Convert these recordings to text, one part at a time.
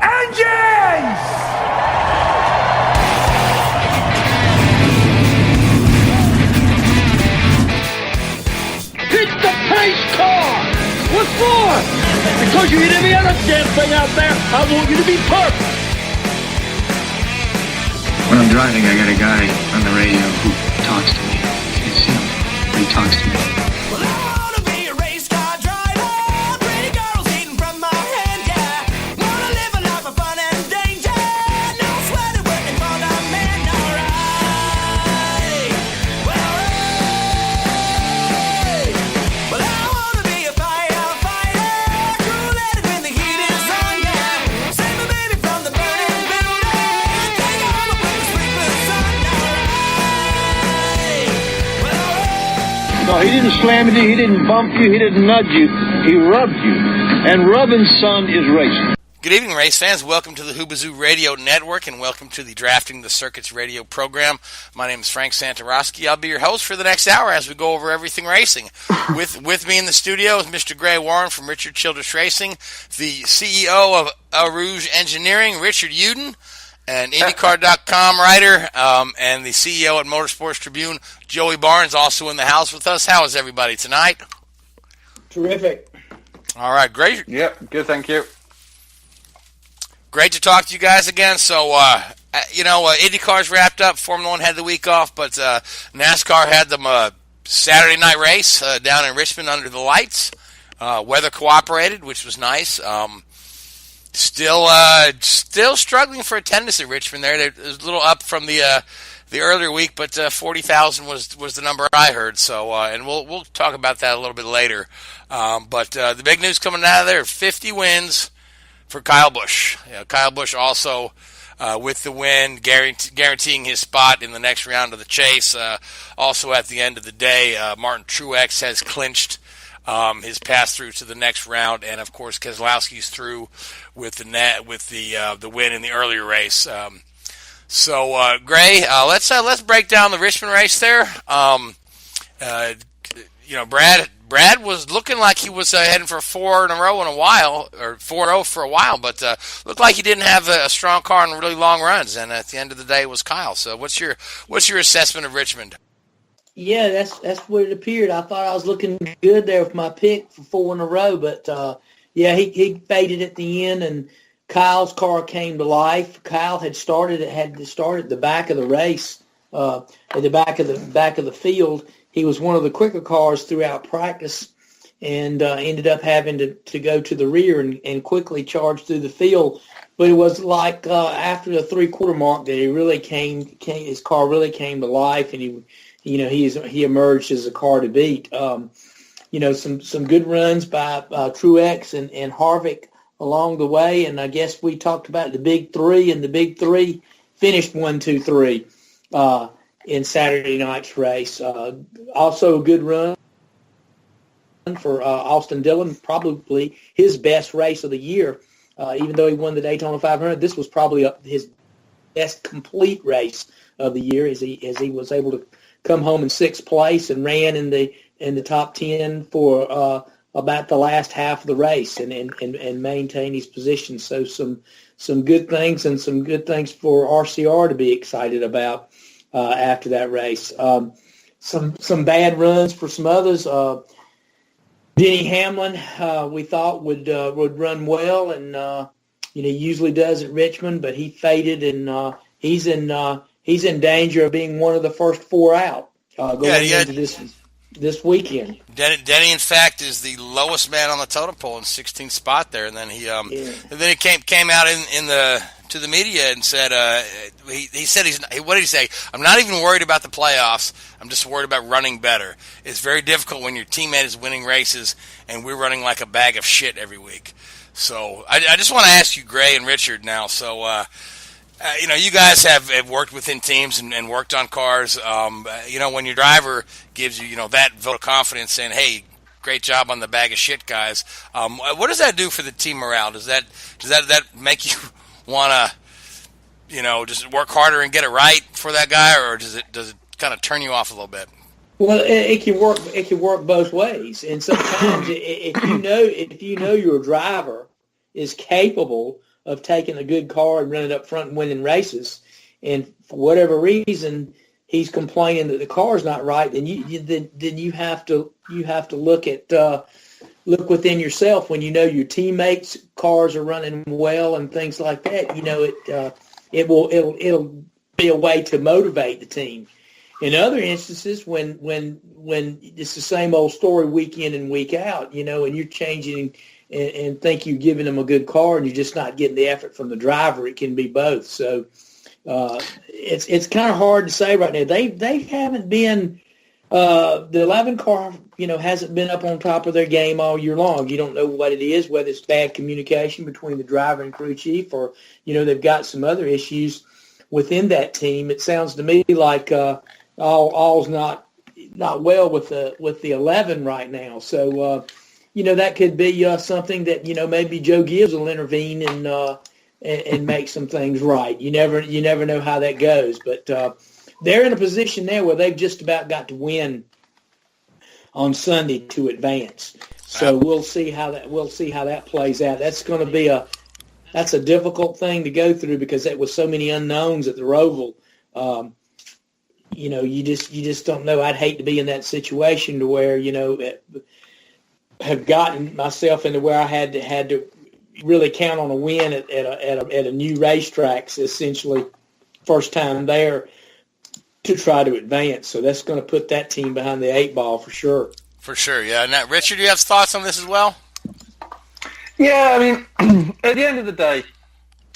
Engines! Hit the pace car! What for? Because you hit every other damn thing out there, I want you to be perfect. When I'm driving, I got a guy on the radio who talks to me. It's him. He talks to me. Well, I wanna be a race car driver. Pretty girls eating from my hand, yeah. Wanna live a life of fun and danger. No sweater working for the man, alright. Well, hey. Well, I wanna be a firefighter. Cool-headed when the heat is on, yeah. Save my baby from the burning building. Take all the way to sprinklers on, alright. Well, alright. No, he didn't slam you, he didn't bump you, he didn't nudge you, he rubbed you. And rubbing, son, is racing. Good evening, race fans. Welcome to the Hoobazoo Radio Network, and welcome to the Drafting the Circuits radio program. My name is Frank Santoroski. I'll be your host for the next hour as we go over everything racing. With me in the studio is Mr. Gray Warren from Richard Childress Racing, the CEO of Rouge Engineering, Richard Youden, and IndyCar.com writer, and the CEO at Motorsports Tribune, Joey Barnes, also in the house with us. How is everybody tonight? Terrific. All right, great. Yep, good, thank you. Great to talk to you guys again. So, IndyCar's wrapped up. Formula One had the week off, but NASCAR had them Saturday night race down in Richmond under the lights. Weather cooperated, which was nice. Still struggling for attendance at Richmond. There, it was a little up from the earlier week, but 40,000 was the number I heard. So, and we'll talk about that a little bit later. But the big news coming out of there: 50 wins for Kyle Busch. Kyle Busch also with the win, guaranteeing his spot in the next round of the chase. Also, at the end of the day, Martin Truex has clinched his pass through to the next round, and of course Keselowski's through with the win in the earlier race. So Gray, let's break down the Richmond race there. Brad was looking like he was heading for 4 in a row for a while, but looked like he didn't have a strong car in really long runs. And at the end of the day, it was Kyle. So what's your assessment of Richmond? Yeah, that's what it appeared. I thought I was looking good there with my pick for 4 in a row, but he faded at the end, and Kyle's car came to life. Kyle had to start at the back of the race, at the back of the field. He was one of the quicker cars throughout practice, and ended up having to go to the rear and quickly charge through the field. But it was like after the 3/4 mark that he really his car really came to life, and he emerged as a car to beat. Some good runs by Truex and Harvick along the way, and I guess we talked about the big three, and the big three finished 1, 2, 3 in Saturday night's race. Also a good run for Austin Dillon, probably his best race of the year. Even though he won the Daytona 500, this was probably his best complete race of the year, as he was able to come home in 6th place and ran in the top 10 for about the last half of the race and maintain his position. So some good things, and some good things for RCR to be excited about after that race. Some bad runs for some others. Denny Hamlin, we thought would run well, and he usually does at Richmond, but he faded, and he's in danger of being one of the first 4 out going into this weekend. Denny, in fact, is the lowest man on the totem pole in 16th spot there, and then he came out to the media and said he said what did he say? I'm not even worried about the playoffs. I'm just worried about running better. It's very difficult when your teammate is winning races and we're running like a bag of shit every week. So I just want to ask you, Gray and Richard, now. So you guys have worked within teams and worked on cars. When your driver gives you that vote of confidence saying, "Hey, great job on the bag of shit, guys," what does that do for the team morale? Does that make you want to just work harder and get it right for that guy, or does it kind of turn you off a little bit? Well, it can work. It can work both ways, and sometimes if you know your driver is capable of taking a good car and running up front and winning races. And for whatever reason, he's complaining that the car's not right. Then you have to look within yourself when you know your teammates' cars are running well and things like that. It'll be a way to motivate the team. In other instances, when it's the same old story week in and week out, and you're changing and think you're giving them a good car and you're just not getting the effort from the driver, it can be both. So it's kind of hard to say right now. They haven't been the 11 car, hasn't been up on top of their game all year long. You don't know what it is, whether it's bad communication between the driver and crew chief, or they've got some other issues within that team. It sounds to me like all's not well with the 11 right now. So that could be something that maybe Joe Gibbs will intervene and make some things right. You never know how that goes, but they're in a position there where they've just about got to win on Sunday to advance. So we'll see how that plays out. That's going to be a difficult thing to go through because it was so many unknowns at the Roval. You just don't know. I'd hate to be in that situation to where have gotten myself into where I had to really count on a win at a new racetrack, essentially first time there, to try to advance. So that's going to put that team behind the 8 ball for sure. For sure, yeah. Now, Richard, do you have thoughts on this as well? Yeah, I mean, at the end of the day,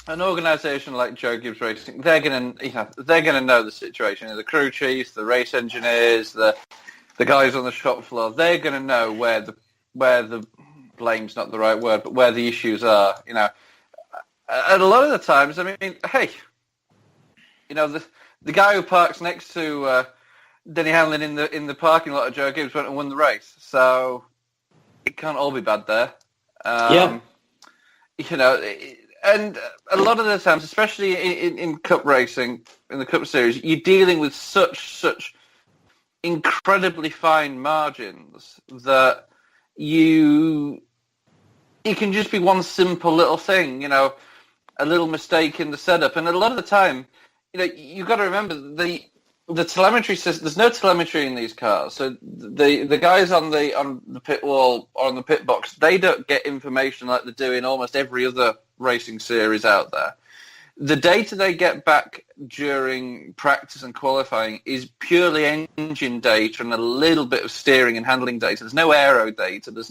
an organisation like Joe Gibbs Racing, they're gonna know the situation. The crew chiefs, the race engineers, the guys on the shop floor, they're gonna know where the blame's not the right word, but where the issues are. And a lot of the times, I mean, hey, the guy who parks next to Denny Hamlin in the parking lot of Joe Gibbs went and won the race, so it can't all be bad there. Yeah. And a lot of the times, especially in Cup racing, in the Cup Series, you're dealing with such incredibly fine margins that you can just be one simple little thing, a little mistake in the setup. And a lot of the time, you've got to remember the telemetry system. There's no telemetry in these cars, so the guys on the pit wall or on the pit box, they don't get information like they do in almost every other racing series out there. The data they get back during practice and qualifying is purely engine data and a little bit of steering and handling data. There's no aero data. There's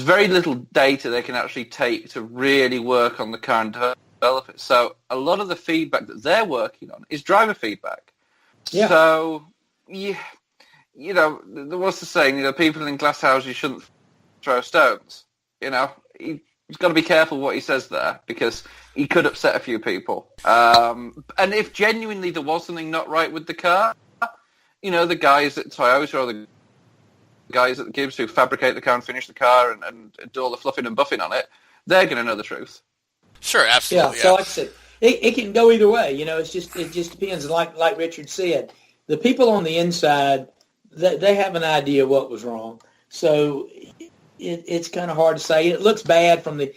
very little data they can actually take to really work on the car and develop it. So a lot of the feedback that they're working on is driver feedback. Yeah. So, what's the saying? People in glass houses shouldn't throw stones. He's got to be careful what he says there because he could upset a few people. And if genuinely there was something not right with the car, the guys at Toyota or the guys at Gibbs who fabricate the car and finish the car and do all the fluffing and buffing on it, they're going to know the truth. Sure, absolutely. Yeah. So like I said, it can go either way. It just depends. Like Richard said, the people on the inside, they have an idea what was wrong. So it's kind of hard to say. It looks bad from the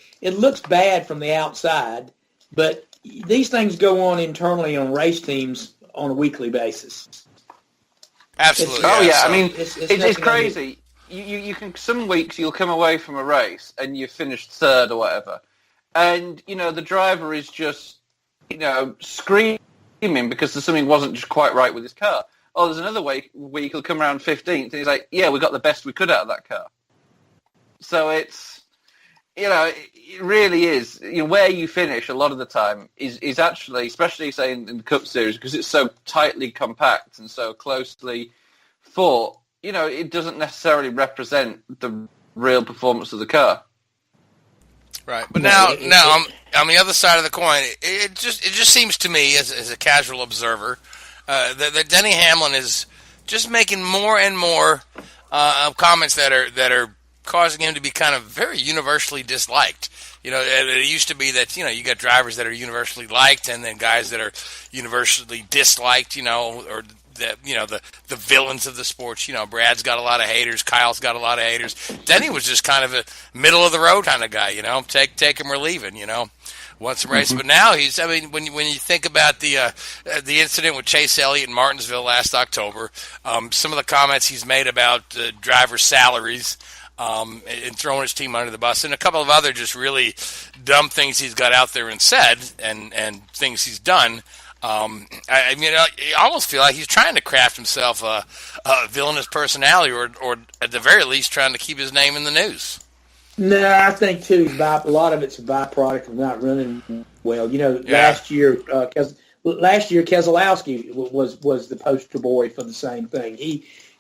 outside, but these things go on internally on race teams on a weekly basis. Absolutely. I mean, it's crazy. You can, some weeks you'll come away from a race and you've finished third or whatever, and the driver is just screaming because there's something wasn't just quite right with his car. Oh, there's another week he'll come around 15th and he's like, yeah, we got the best we could out of that car. So it's, it really is, where you finish a lot of the time is actually, especially say in the Cup Series, because it's so tightly compact and so closely fought, it doesn't necessarily represent the real performance of the car. Right, but now on the other side of the coin, it just seems to me as a casual observer that Denny Hamlin is just making more and more comments that are causing him to be kind of very universally disliked. It used to be that, you got drivers that are universally liked and then guys that are universally disliked, or the villains of the sports. Brad's got a lot of haters. Kyle's got a lot of haters. Denny was just kind of a middle of the road kind of guy. Take him or leave him. Once a race, but now he's. I mean, when you think about the incident with Chase Elliott in Martinsville last October, some of the comments he's made about driver salaries. And throwing his team under the bus, and a couple of other just really dumb things he's got out there and said, and things he's done. I almost feel like he's trying to craft himself a villainous personality, or at the very least, trying to keep his name in the news. No, I think too. A lot of it's a byproduct of not running well. Last year Keselowski was the poster boy for the same thing.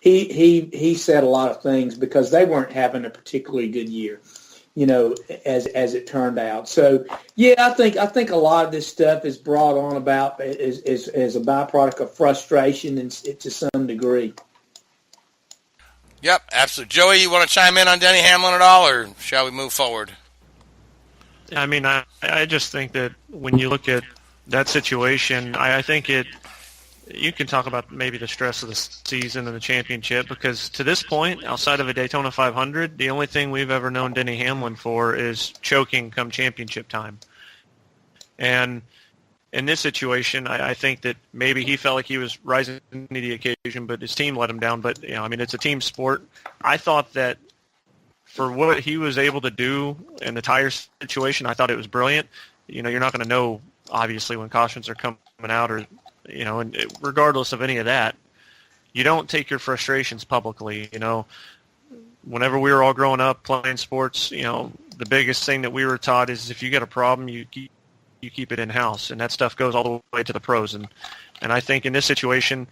He said a lot of things because they weren't having a particularly good year, as it turned out. So yeah, I think a lot of this stuff is brought on about as a byproduct of frustration and to some degree. Yep, absolutely. Joey, you want to chime in on Denny Hamlin at all, or shall we move forward? I mean, I just think that when you look at that situation, I think you can talk about maybe the stress of the season and the championship, because to this point, outside of a Daytona 500, the only thing we've ever known Denny Hamlin for is choking come championship time. And in this situation, I think that maybe he felt like he was rising to the occasion, but his team let him down. But, it's a team sport. I thought that for what he was able to do in the tire situation, I thought it was brilliant. You're not going to know, obviously, when cautions are coming out or and regardless of any of that, you don't take your frustrations publicly. Whenever we were all growing up playing sports, the biggest thing that we were taught is if you get a problem, you keep it in-house, and that stuff goes all the way to the pros. And I think in this situation,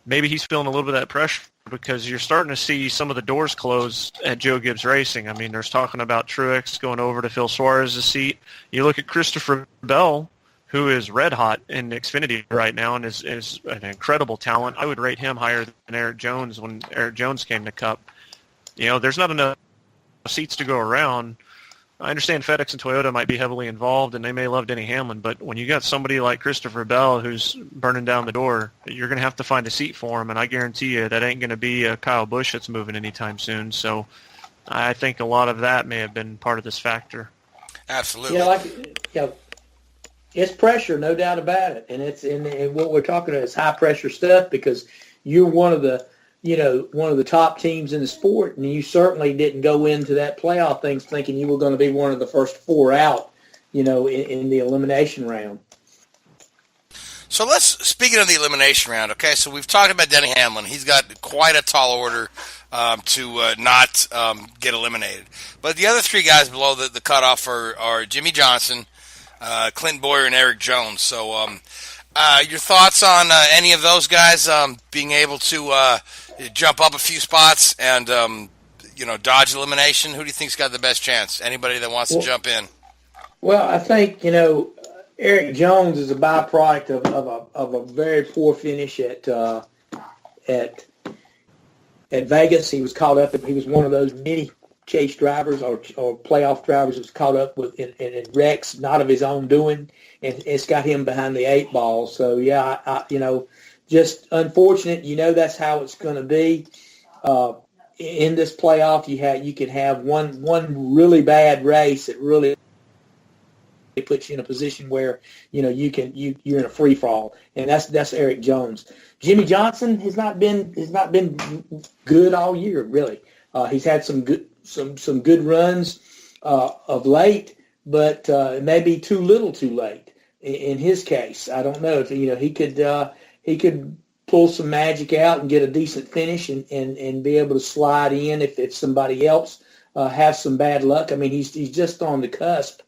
maybe he's feeling a little bit of that pressure because you're starting to see some of the doors close at Joe Gibbs Racing. I mean, there's talking about Truex going over to Phil Suarez's seat. You look at Christopher Bell, who is red hot in Xfinity right now and is an incredible talent. I would rate him higher than Eric Jones when Eric Jones came to Cup. There's not enough seats to go around. I understand FedEx and Toyota might be heavily involved, and they may love Denny Hamlin, but when you got somebody like Christopher Bell who's burning down the door, you're going to have to find a seat for him, and I guarantee you that ain't going to be a Kyle Busch that's moving anytime soon. So I think a lot of that may have been part of this factor. Absolutely. It's pressure, no doubt about it, and it's and what we're talking about is high pressure stuff because you're one of the top teams in the sport, and you certainly didn't go into that playoff thing thinking you were going to be one of the first four out, in the elimination round. So speaking of the elimination round, okay, so we've talked about Denny Hamlin. He's got quite a tall order to not get eliminated. But the other three guys below the cutoff are Jimmy Johnson, Clint Boyer, and Eric Jones. So your thoughts on any of those guys being able to jump up a few spots and dodge elimination? Who do you think's got the best chance? Anybody that wants to jump in? Well, I think Eric Jones is a byproduct of a very poor finish at Vegas. He was caught up. He was one of those many chase drivers or playoff drivers who was caught up with in wrecks, not of his own doing, and it's got him behind the eight ball. So yeah, I just unfortunate. That's how it's going to be. In this playoff, you can have one really bad race that really puts you in a position where you're in a free fall, and that's Eric Jones. Jimmy Johnson has not been good all year, really. He's had some good runs of late, but it may be too little, too late in his case. I don't know if he could pull some magic out and get a decent finish and be able to slide in if somebody else has some bad luck. I mean, he's just on the cusp,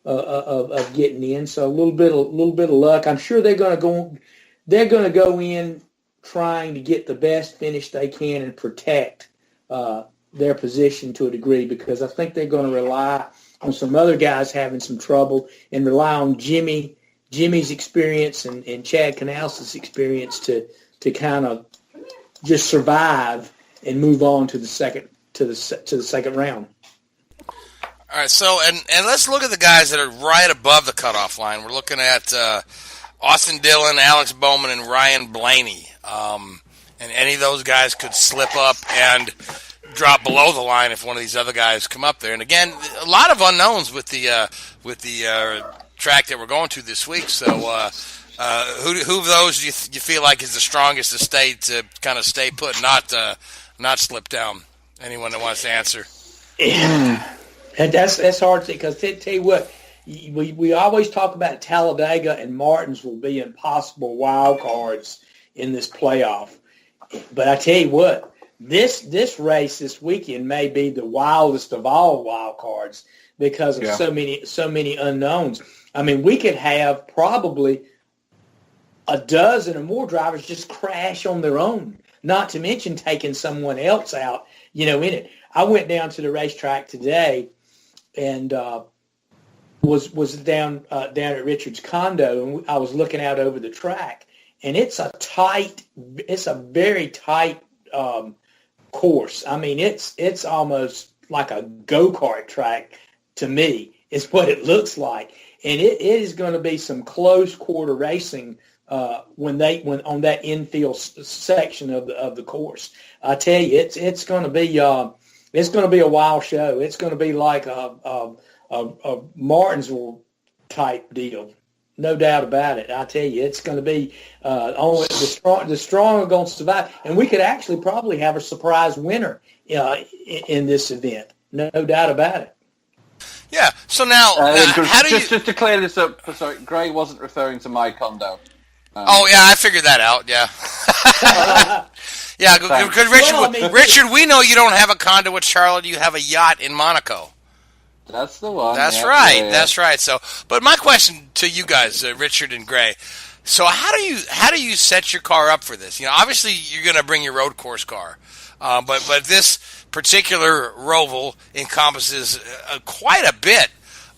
of getting in. So a little bit of luck. I'm sure they're going to go in trying to get the best finish they can and protect their position to a degree, because I think they're going to rely on some other guys having some trouble and rely on Jimmy's experience and Chad Canales' experience to kind of just survive and move on to the second round. All right, so and let's look at the guys that are right above the cutoff line. We're looking at Austin Dillon, Alex Bowman, and Ryan Blaney. And any of those guys could slip up and drop below the line if one of these other guys come up there. And again, a lot of unknowns with the track that we're going to this week. So who of those do you feel like is the strongest to kind of stay put, not slip down? Anyone that wants to answer? Yeah. And that's hard to because tell you what, we always talk about Talladega and Martinsville being possible wild cards in this playoff. But I tell you what, this race this weekend may be the wildest of all wild cards because of so many unknowns. I mean, we could have probably a dozen or more drivers just crash on their own, not to mention taking someone else out, in it. I went down to the racetrack today and was down at Richard's condo, and I was looking out over the track, and it's a very tight course. I mean, it's almost like a go-kart track to me, is what it looks like, and it is going to be some close quarter racing when on that infield section of the course. I tell you, it's going to be a wild show. It's going to be like a Martinsville type deal, no doubt about it. I tell you, it's going to be only the strong are going to survive, and we could actually probably have a surprise winner in this event, no doubt about it. Yeah. So now, how do you just to clear this up? Sorry, Gray wasn't referring to my condo. Oh yeah, I figured that out. Yeah. Yeah, because Richard, we know you don't have a condo at Charlotte. You have a yacht in Monaco. That's the one. That's right. Yeah. That's right. So, but my question to you guys, Richard and Gray, so how do you set your car up for this? Obviously you're going to bring your road course car, but this particular Roval encompasses quite a bit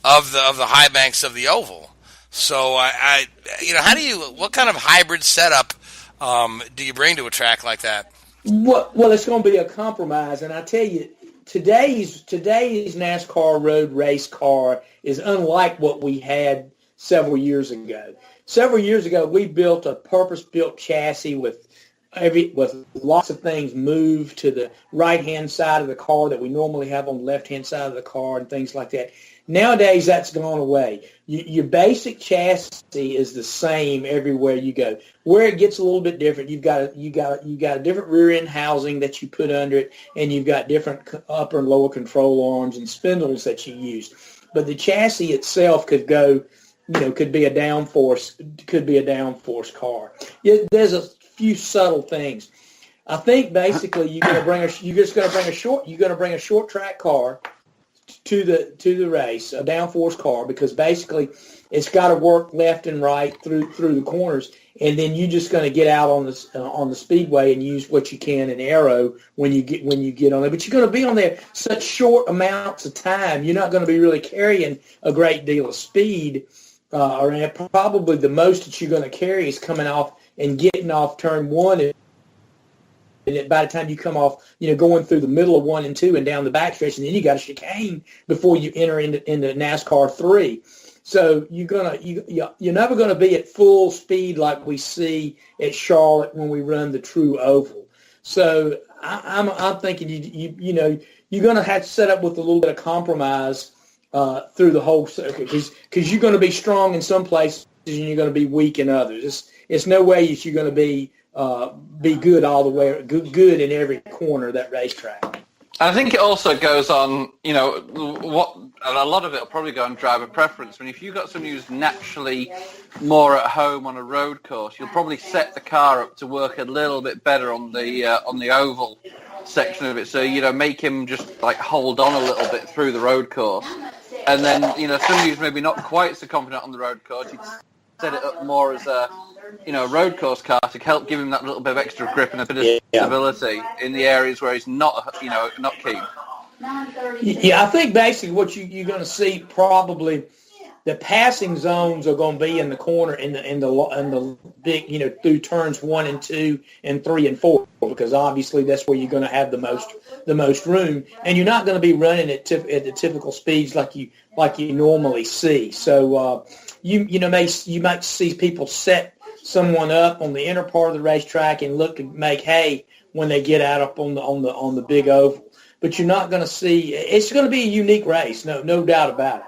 of the high banks of the oval. So what kind of hybrid setup do you bring to a track like that? Well, it's going to be a compromise, and I tell you, today's NASCAR road race car is unlike what we had several years ago. Several years ago, we built a purpose-built chassis with lots of things moved to the right-hand side of the car that we normally have on the left-hand side of the car and things like that. Nowadays, that's gone away. Your basic chassis is the same everywhere you go. Where it gets a little bit different, you got a different rear end housing that you put under it, and you've got different upper and lower control arms and spindles that you use. But the chassis itself could go, could be a downforce car. There's a few subtle things. I think basically you're going to bring a short track car to the race, a downforce car, because basically it's got to work left and right through the corners, and then you're just going to get out on the speedway and use what you can in aero when you get on there. But you're going to be on there such short amounts of time. You're not going to be really carrying a great deal of speed, or probably the most that you're going to carry is coming off and getting off turn one. And by the time you come off, going through the middle of 1 and 2 and down the backstretch, and then you got a chicane before you enter into NASCAR 3. So you're never going to be at full speed like we see at Charlotte when we run the true oval. So I'm thinking you're going to have to set up with a little bit of compromise through the whole circuit because you're going to be strong in some places and you're going to be weak in others. It's no way that you're going to be good all the way, good in every corner of that racetrack. I think it also goes on, a lot of it will probably go on driver preference. If you've got somebody who's naturally more at home on a road course, you'll probably set the car up to work a little bit better on the oval section of it. So, make him just like hold on a little bit through the road course. And then, somebody who's maybe not quite so confident on the road course, you set it up more as a road course car to help give him that little bit of extra grip and a bit of stability in the areas where he's not keen. Yeah, I think basically what you're going to see probably the passing zones are going to be in the corner in the big through turns 1 and 2 and 3 and 4 because obviously that's where you're going to have the most room, and you're not going to be running at the typical speeds like you normally see. So you might see people set someone up on the inner part of the racetrack and look to make hay when they get out up on the big oval. But you're not going to see. It's going to be a unique race, no doubt about it.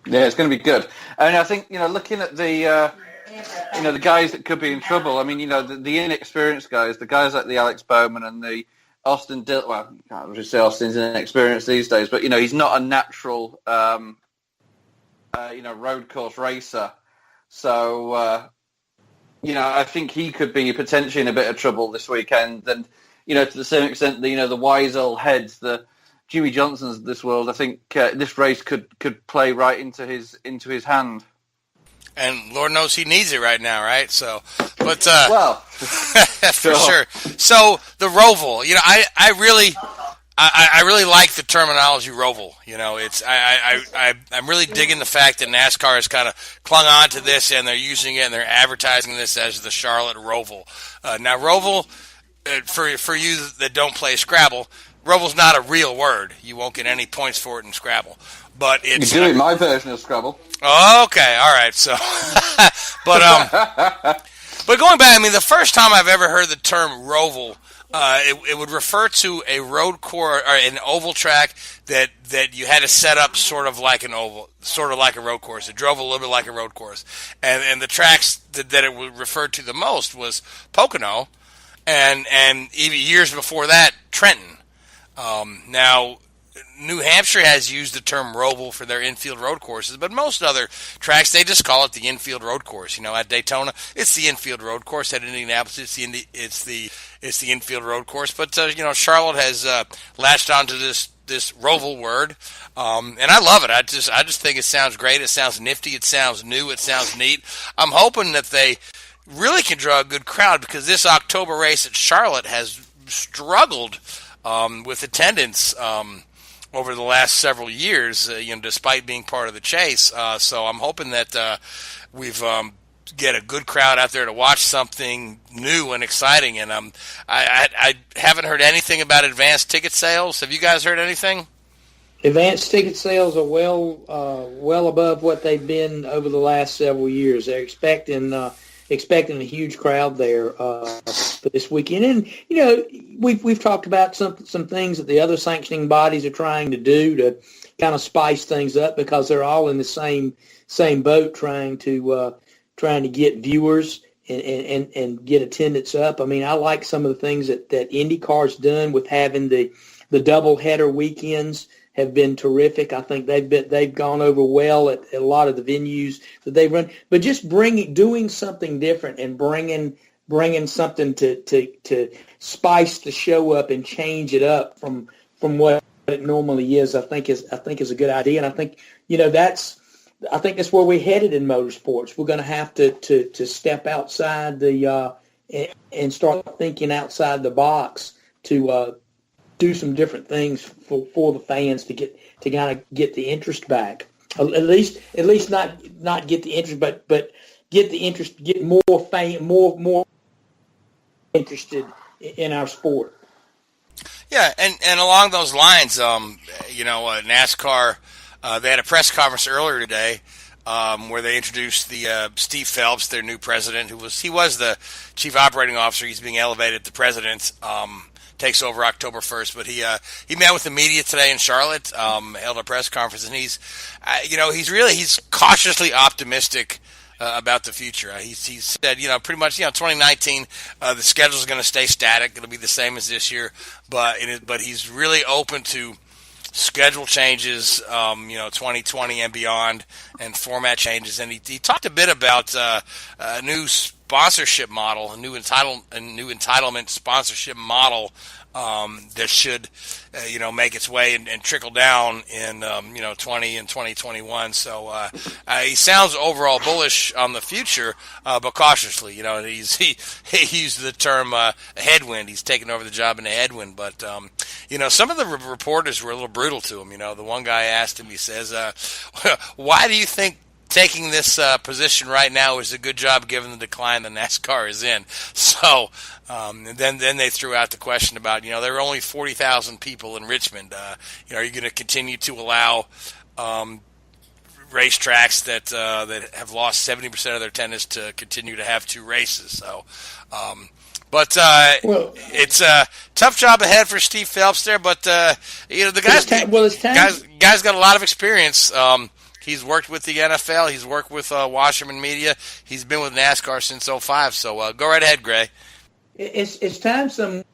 Yeah, it's going to be good. And I think, looking at the, the guys that could be in trouble, I mean, the inexperienced guys, the guys like the Alex Bowman and the Austin Dillon, well, I can't just say Austin's inexperienced these days, but, he's not a natural, road course racer. So, I think he could be potentially in a bit of trouble this weekend. And, to the same extent, the wise old heads, the Jimmy Johnsons of this world, I think this race could play right into his hand. And Lord knows he needs it right now, right? So, but for sure. sure. So the Roval, I really like the terminology Roval. I'm really digging the fact that NASCAR has kind of clung on to this and they're using it and they're advertising this as the Charlotte Roval. Now Roval, for you that don't play Scrabble, Roval's not a real word. You won't get any points for it in Scrabble. But it's you're doing my version of Scrabble. Okay, all right. So, but going back, I mean, the first time I've ever heard the term Roval, it would refer to a road course or an oval track that you had to set up sort of like an oval, sort of like a road course. It drove a little bit like a road course, and the tracks that it would refer to the most was Pocono, and even years before that, Trenton. Now, New Hampshire has used the term Roval for their infield road courses, but most other tracks, they just call it the infield road course. At Daytona, it's the infield road course. At Indianapolis, it's the infield road course. But Charlotte has latched onto this Roval word, and I love it. I just think it sounds great. It sounds nifty. It sounds new. It sounds neat. I'm hoping that they really can draw a good crowd because this October race at Charlotte has struggled with attendance over the last several years, despite being part of the chase. So I'm hoping that we've get a good crowd out there to watch something new and exciting. And I haven't heard anything about advanced ticket sales. Have you guys heard anything? Advanced ticket sales are well above what they've been over the last several years. They're expecting a huge crowd there for this weekend. And we've talked about some things that the other sanctioning bodies are trying to do to kind of spice things up because they're all in the same boat trying to get viewers and get attendance up. I mean, I like some of the things that IndyCar's done with having the double header weekends have been terrific. I think they've gone over well at a lot of the venues that they run. But just doing something different and bringing something to spice the show up and change it up from what it normally is, I think is a good idea. And I think that's where we're headed in motorsports. We're going to have to step outside and start thinking outside the box to do some different things for the fans to kind of get the interest back. At least not get the interest, but get the interest, get more more interested in our sport. Yeah, and along those lines, NASCAR, they had a press conference earlier today where they introduced the Steve Phelps, their new president, he was the chief operating officer. He's being elevated to president. Takes over October 1st, but he met with the media today in Charlotte, held a press conference, and he's cautiously optimistic about the future. He said, pretty much, 2019, the schedule is going to stay static. It'll be the same as this year, but he's really open to schedule changes, 2020 and beyond, and format changes. And he talked a bit about a new sponsorship model, a new entitlement sponsorship model that should, make its way and trickle down in 20 and 2021. So he sounds overall bullish on the future, but cautiously. He used the term headwind. He's taken over the job in a headwind, but some of the reporters were a little brutal to him. The one guy asked him. He says, "Why do you think taking this position right now is a good job given the decline the NASCAR is in?" So then they threw out the question about, there are only 40,000 people in Richmond. Are you going to continue to allow racetracks that have lost 70% of their attendance to continue to have 2 races. So, it's a tough job ahead for Steve Phelps there. But the guy's got a lot of experience. He's worked with the NFL. He's worked with Wasserman Media. He's been with NASCAR since '05. So go right ahead, Gray. It's time someone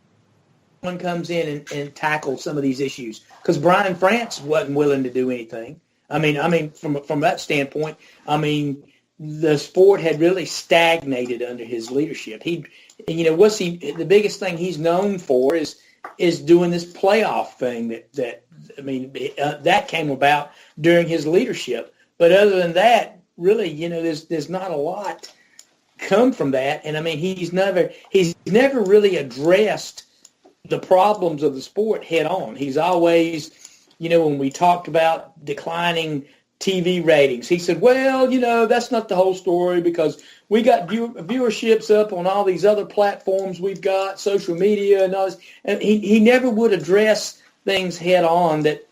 comes in and tackles some of these issues, because Brian France wasn't willing to do anything. I mean, from that standpoint, the sport had really stagnated under his leadership. The biggest thing he's known for is doing this playoff thing that came about during his leadership. But other than that, really, there's not a lot come from that. And he's never really addressed the problems of the sport head on. He's always, when we talked about declining TV ratings, he said, well, that's not the whole story, because we got viewerships up on all these other platforms we've got, social media and all this. And he never would address things head on that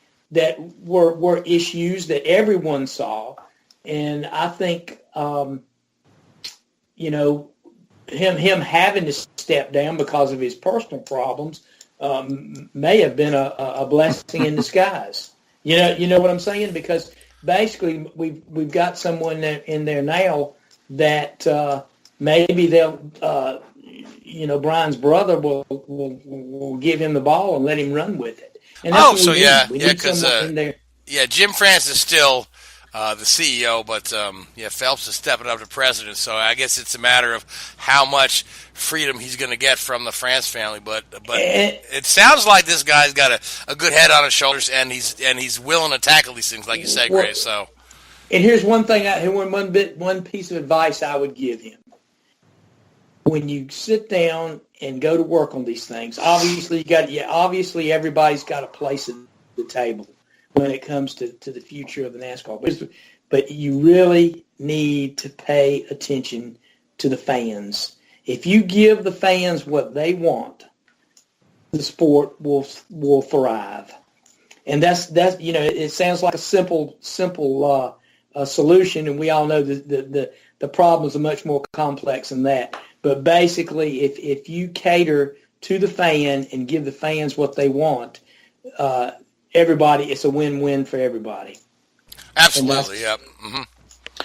were issues that everyone saw. And I think, him having to step down because of his personal problems may have been a blessing in disguise. You know what I'm saying? Because basically we've got someone in there now that maybe they'll, Brian's brother will give him the ball and let him run with it. And that's because Jim France is still the CEO, but Phelps is stepping up to president. So I guess it's a matter of how much freedom he's going to get from the France family. But it sounds like this guy's got a good head on his shoulders, and he's willing to tackle these things, like you said, Gray. So, and here's one thing, one piece of advice I would give him: when you sit down and go to work on these things, obviously everybody's got a place at the table when it comes to the future of the NASCAR. But you really need to pay attention to the fans. If you give the fans what they want, the sport will thrive. And that's it sounds like a simple solution, and we all know that the problems are much more complex than that. But basically, if you cater to the fan and give the fans what they want, everybody, it's a win-win for everybody. Absolutely, yeah. Mm-hmm.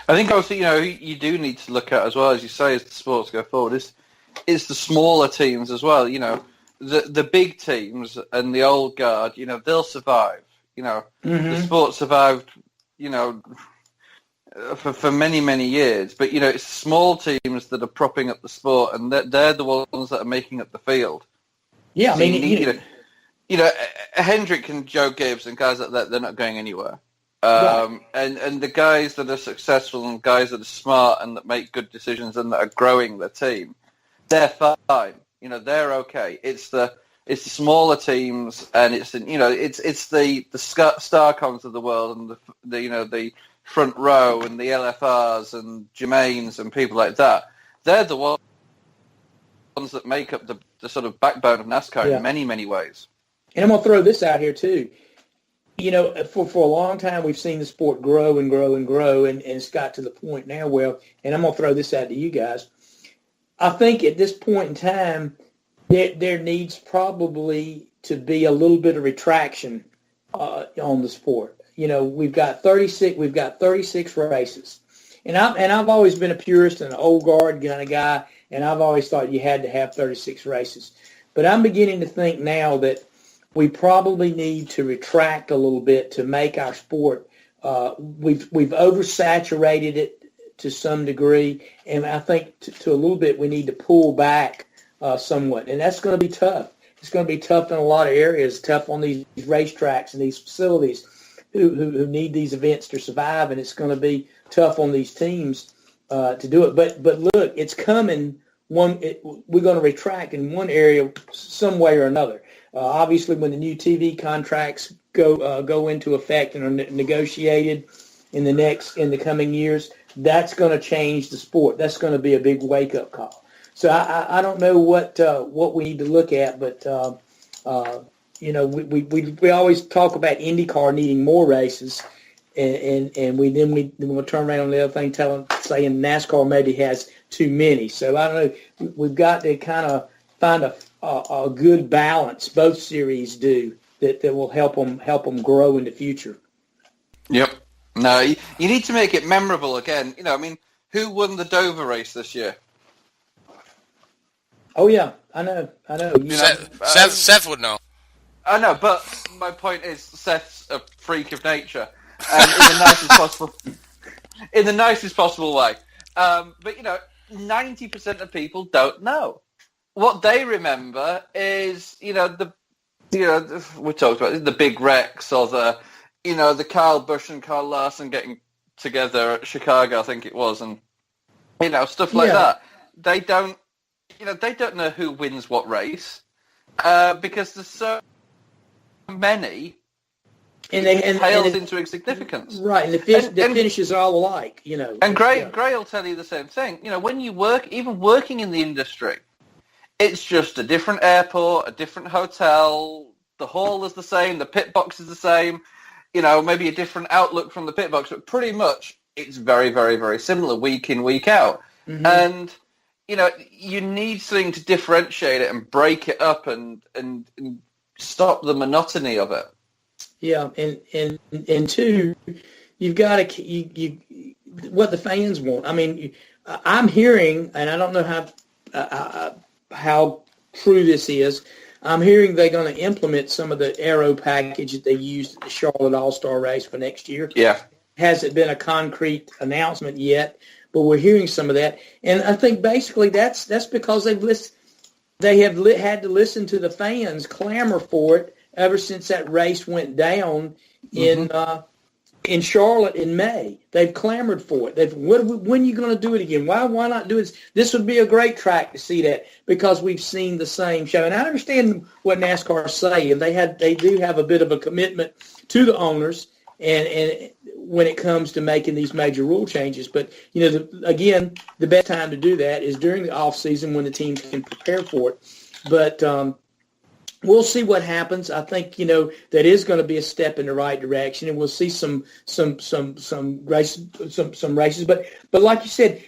I think also, you do need to look at, as well as you say, as the sports go forward, is the smaller teams as well. The big teams and the old guard, they'll survive. The sport survived, for many, many years. But, it's small teams that are propping up the sport, and they're the ones that are making up the field. Yeah, so Hendrick and Joe Gibbs and guys like that, they're not going anywhere. Right. And the guys that are successful and guys that are smart and that make good decisions and that are growing their team, they're fine. They're okay. It's the smaller teams, and it's the Starcoms of the world, and the front row and the LFRs and Jermaines and people like that. They're the ones that make up the sort of backbone of NASCAR in many, many ways. And I'm going to throw this out here too. For a long time we've seen the sport grow and grow and grow, and it's got to the point now where, and I'm going to throw this out to you guys, I think at this point in time there needs probably to be a little bit of retraction on the sport. We've got 36 races, and I've always been a purist and an old guard kind of guy, and I've always thought you had to have 36 races. But I'm beginning to think now that we probably need to retract a little bit to make our sport. We've oversaturated it to some degree, and I think to a little bit we need to pull back somewhat, and that's going to be tough. It's going to be tough in a lot of areas, tough on these racetracks and these facilities who need these events to survive, and it's going to be tough on these teams to do it. But look, it's coming. We're going to retract in one area some way or another. Obviously, when the new TV contracts go into effect and are negotiated in the coming years, that's going to change the sport. That's going to be a big wake-up call. So I don't know what we need to look at, but we always talk about IndyCar needing more races, and we'll turn around on the other thing, saying NASCAR maybe has too many. So I don't know. We've got to kind of find a good balance. Both series do that will help them grow in the future. Yep. No, you need to make it memorable again. You know, I mean, who won the Dover race this year? Oh yeah, I know. Seth would know. I know, but my point is, Seth's a freak of nature, and in the nicest possible way. But 90% of people don't know. What they remember is, we talked about the big wrecks or the Kyle Busch and Kyle Larson getting together at Chicago, I think it was, and stuff like that. They don't know who wins what race because there's so many. And it pales into insignificance. Right, and the finishes are all alike, And Gray will tell you the same thing. When you working in the industry, it's just a different airport, a different hotel, the hall is the same, the pit box is the same, maybe a different outlook from the pit box, but pretty much it's very, very, very similar week in, week out. Mm-hmm. And, you need something to differentiate it and break it up and stop the monotony of it. Yeah, and two, you've got to what the fans want. I mean, I'm hearing, and I don't know how true this is. I'm hearing they're going to implement some of the aero package that they used at the Charlotte All-Star race for next year. Yeah, hasn't been a concrete announcement yet, but we're hearing some of that, and I think basically that's because they have had to listen to the fans clamor for it ever since that race went down in Charlotte in May. They've clamored for it. When are you going to do it again? Why not do it? This would be a great track to see that because we've seen the same show. And I understand what NASCAR is saying. They do have a bit of a commitment to the owners and when it comes to making these major rule changes. But, again, the best time to do that is during the off season when the teams can prepare for it. But we'll see what happens. I think that is going to be a step in the right direction, and we'll see some races. But like you said,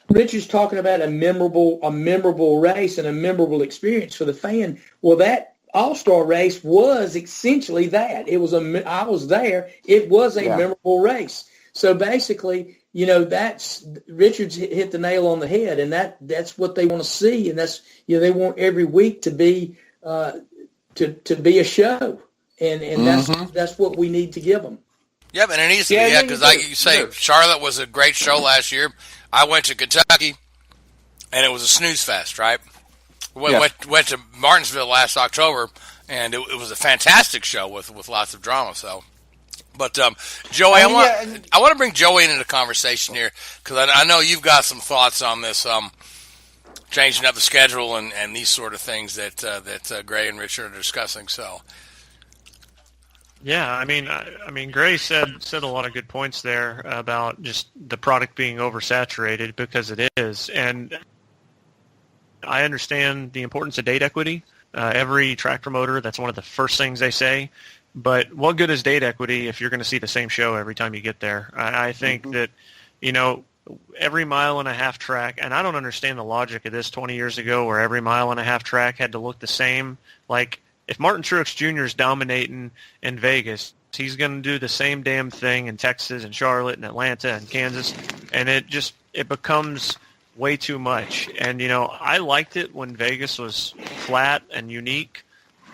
Richard's talking about a memorable race and a memorable experience for the fan. Well, that All-Star race was essentially that. I was there. It was a memorable race. So basically, that's Richard's hit the nail on the head, and that's what they want to see, and that's they want every week to be. To be a show, and that's what we need to give them. Yeah, and it needs to be, because like you say, Charlotte was a great show last year. I went to Kentucky, and it was a snooze fest, right? Went to Martinsville last October, and it was a fantastic show with lots of drama. So, but Joey, I want to bring Joey into the conversation here because I know you've got some thoughts on this. Changing up the schedule and these sort of things that Gray and Richard are discussing. So, yeah, I mean, Gray said a lot of good points there about just the product being oversaturated because it is, and I understand the importance of date equity. Every track promoter, that's one of the first things they say. But what good is date equity if you're going to see the same show every time you get there? I think that every mile-and-a-half track, and I don't understand the logic of this 20 years ago where every mile-and-a-half track had to look the same. Like, if Martin Truex Jr. is dominating in Vegas, he's going to do the same damn thing in Texas and Charlotte and Atlanta and Kansas, and it becomes way too much. And, I liked it when Vegas was flat and unique,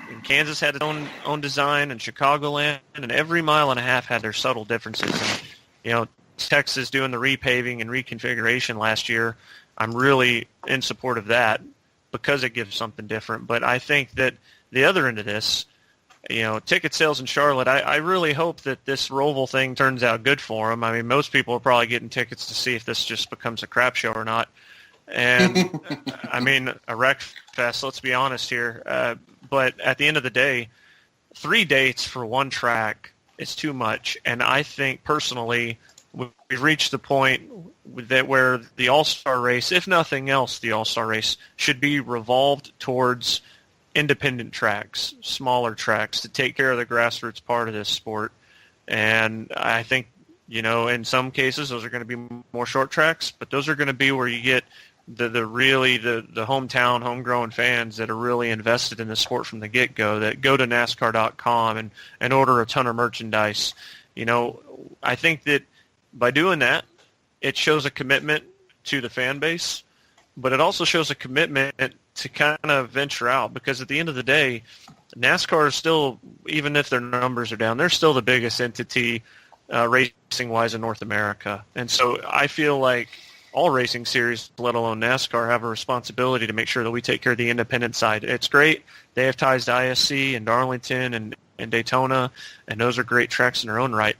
and Kansas had its own design, and Chicagoland, and every mile-and-a-half had their subtle differences. And, Texas doing the repaving and reconfiguration last year, I'm really in support of that because it gives something different. But I think that the other end of this, ticket sales in Charlotte, I really hope that this Roval thing turns out good for them. I mean, most people are probably getting tickets to see if this just becomes a crap show or not. And, I mean, a wreck fest, let's be honest here. But at the end of the day, 3 dates for one track is too much. And I think, personally, we've reached the point where the All-Star race, if nothing else, the All-Star race should be revolved towards independent tracks, smaller tracks, to take care of the grassroots part of this sport. And I think, in some cases those are going to be more short tracks, but those are going to be where you get the hometown, homegrown fans that are really invested in the sport from the get-go, that go to NASCAR.com and order a ton of merchandise. I think that by doing that, it shows a commitment to the fan base, but it also shows a commitment to kind of venture out, because at the end of the day, NASCAR is still, even if their numbers are down, they're still the biggest entity racing-wise in North America. And so I feel like all racing series, let alone NASCAR, have a responsibility to make sure that we take care of the independent side. It's great. They have ties to ISC and Darlington and Daytona, and those are great tracks in their own right.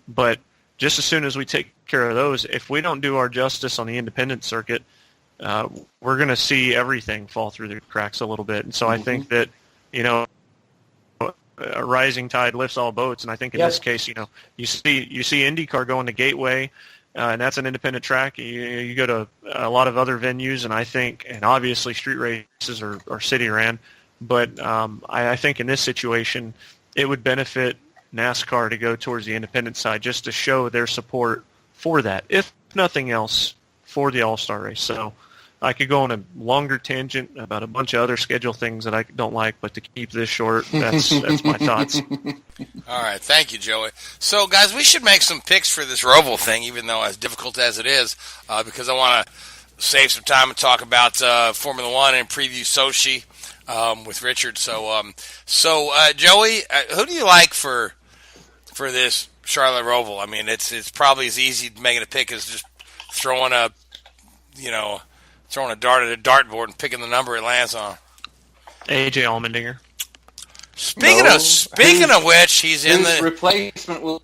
But just as soon as we take care of those, if we don't do our justice on the independent circuit, we're going to see everything fall through the cracks a little bit. And so I think that, a rising tide lifts all boats. And I think in this case, you see IndyCar going to Gateway, and that's an independent track. You go to a lot of other venues, and I think, and obviously street races are city ran, but I think in this situation, it would benefit NASCAR to go towards the independent side just to show their support for that, if nothing else, for the All-Star race. So I could go on a longer tangent about a bunch of other schedule things that I don't like, but to keep this short, that's my thoughts. All right, thank you, Joey. So, guys, we should make some picks for this Roval thing, even though as difficult as it is, because I want to save some time and talk about Formula One and preview Sochi with Richard. So, Joey, who do you like for this Charlotte Roval? I mean, it's probably as easy making a pick as just throwing a dart at a dartboard and picking the number it lands on. AJ Allmendinger. Speaking of which, he's in the replacement will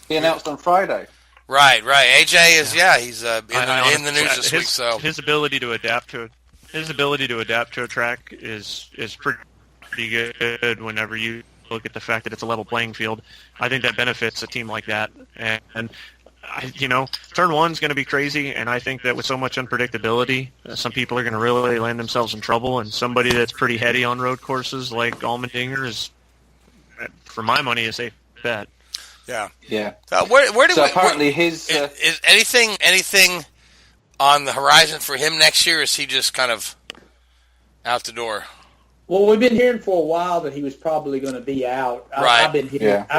be announced on Friday. Right. AJ is he's in the news this week. So his ability to adapt to a track is pretty good. Whenever you look at the fact that it's a level playing field, I think that benefits a team like that. And turn one's going to be crazy, and I think that with so much unpredictability, some people are going to really land themselves in trouble, and somebody that's pretty heady on road courses like Allmendinger is, for my money, a safe bet. Yeah. Where do apparently his is anything on the horizon for him next year? Or is he just kind of out the door? Well, we've been hearing for a while that he was probably going to be out. Right. I've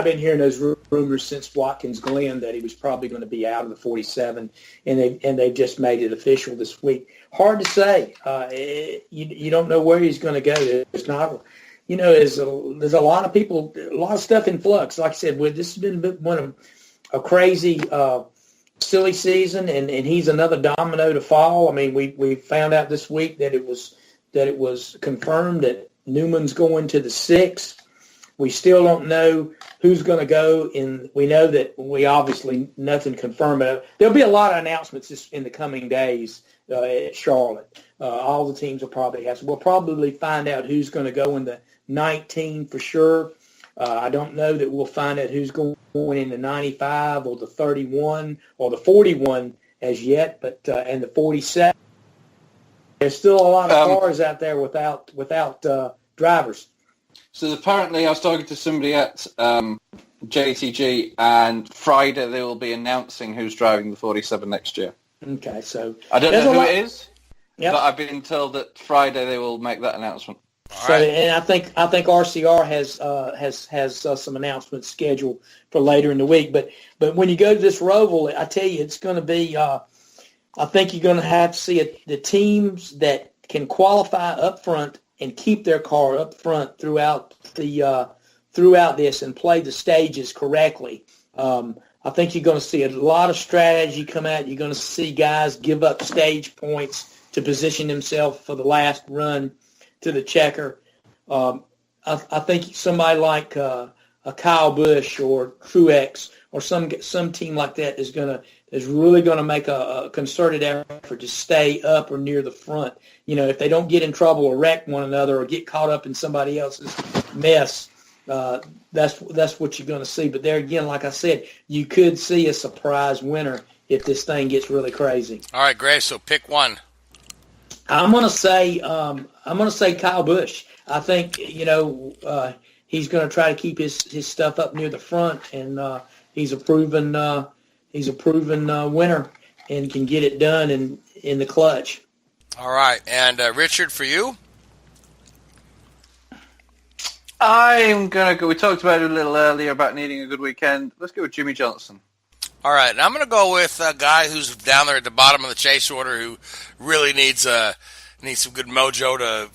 been hearing those rumors since Watkins Glen that he was probably going to be out of the 47, and they've just made it official this week. Hard to say. You don't know where he's going to go. It's not. There's a lot of people, a lot of stuff in flux. Like I said, this has been one of a crazy, silly season, and he's another domino to fall. I mean, we found out this week that it was confirmed that Newman's going to the 6th. We still don't know who's going to go in. We know that we obviously nothing confirmed. There'll be a lot of announcements in the coming days at Charlotte. All the teams will probably have. We'll probably find out who's going to go in the 19 for sure. I don't know that we'll find out who's going in the 95 or the 31 or the 41 as yet, but and the 47. There's still a lot of cars out there without drivers. So apparently I was talking to somebody at JTG, and Friday they will be announcing who's driving the 47 next year. Okay, so I don't know who it is, but I've been told that Friday they will make that announcement. So, and I think RCR has some announcements scheduled for later in the week. But when you go to this Roval, I tell you, it's going to be. I think you're going to have to see the teams that can qualify up front and keep their car up front throughout this and play the stages correctly. I think you're going to see a lot of strategy come out. You're going to see guys give up stage points to position themselves for the last run to the checker. I think somebody like a Kyle Busch or Truex or some team like that is really going to make a concerted effort to stay up or near the front. If they don't get in trouble or wreck one another or get caught up in somebody else's mess, that's what you're going to see. But there again, like I said, you could see a surprise winner if this thing gets really crazy. All right, Grace. So pick one. I'm going to say Kyle Busch. I think he he's going to try to keep his stuff up near the front, and he's a proven winner and can get it done in the clutch. All right, and Richard, for you? I'm going to go. We talked about it a little earlier about needing a good weekend. Let's go with Jimmy Johnson. All right, and I'm going to go with a guy who's down there at the bottom of the chase order who really needs some good mojo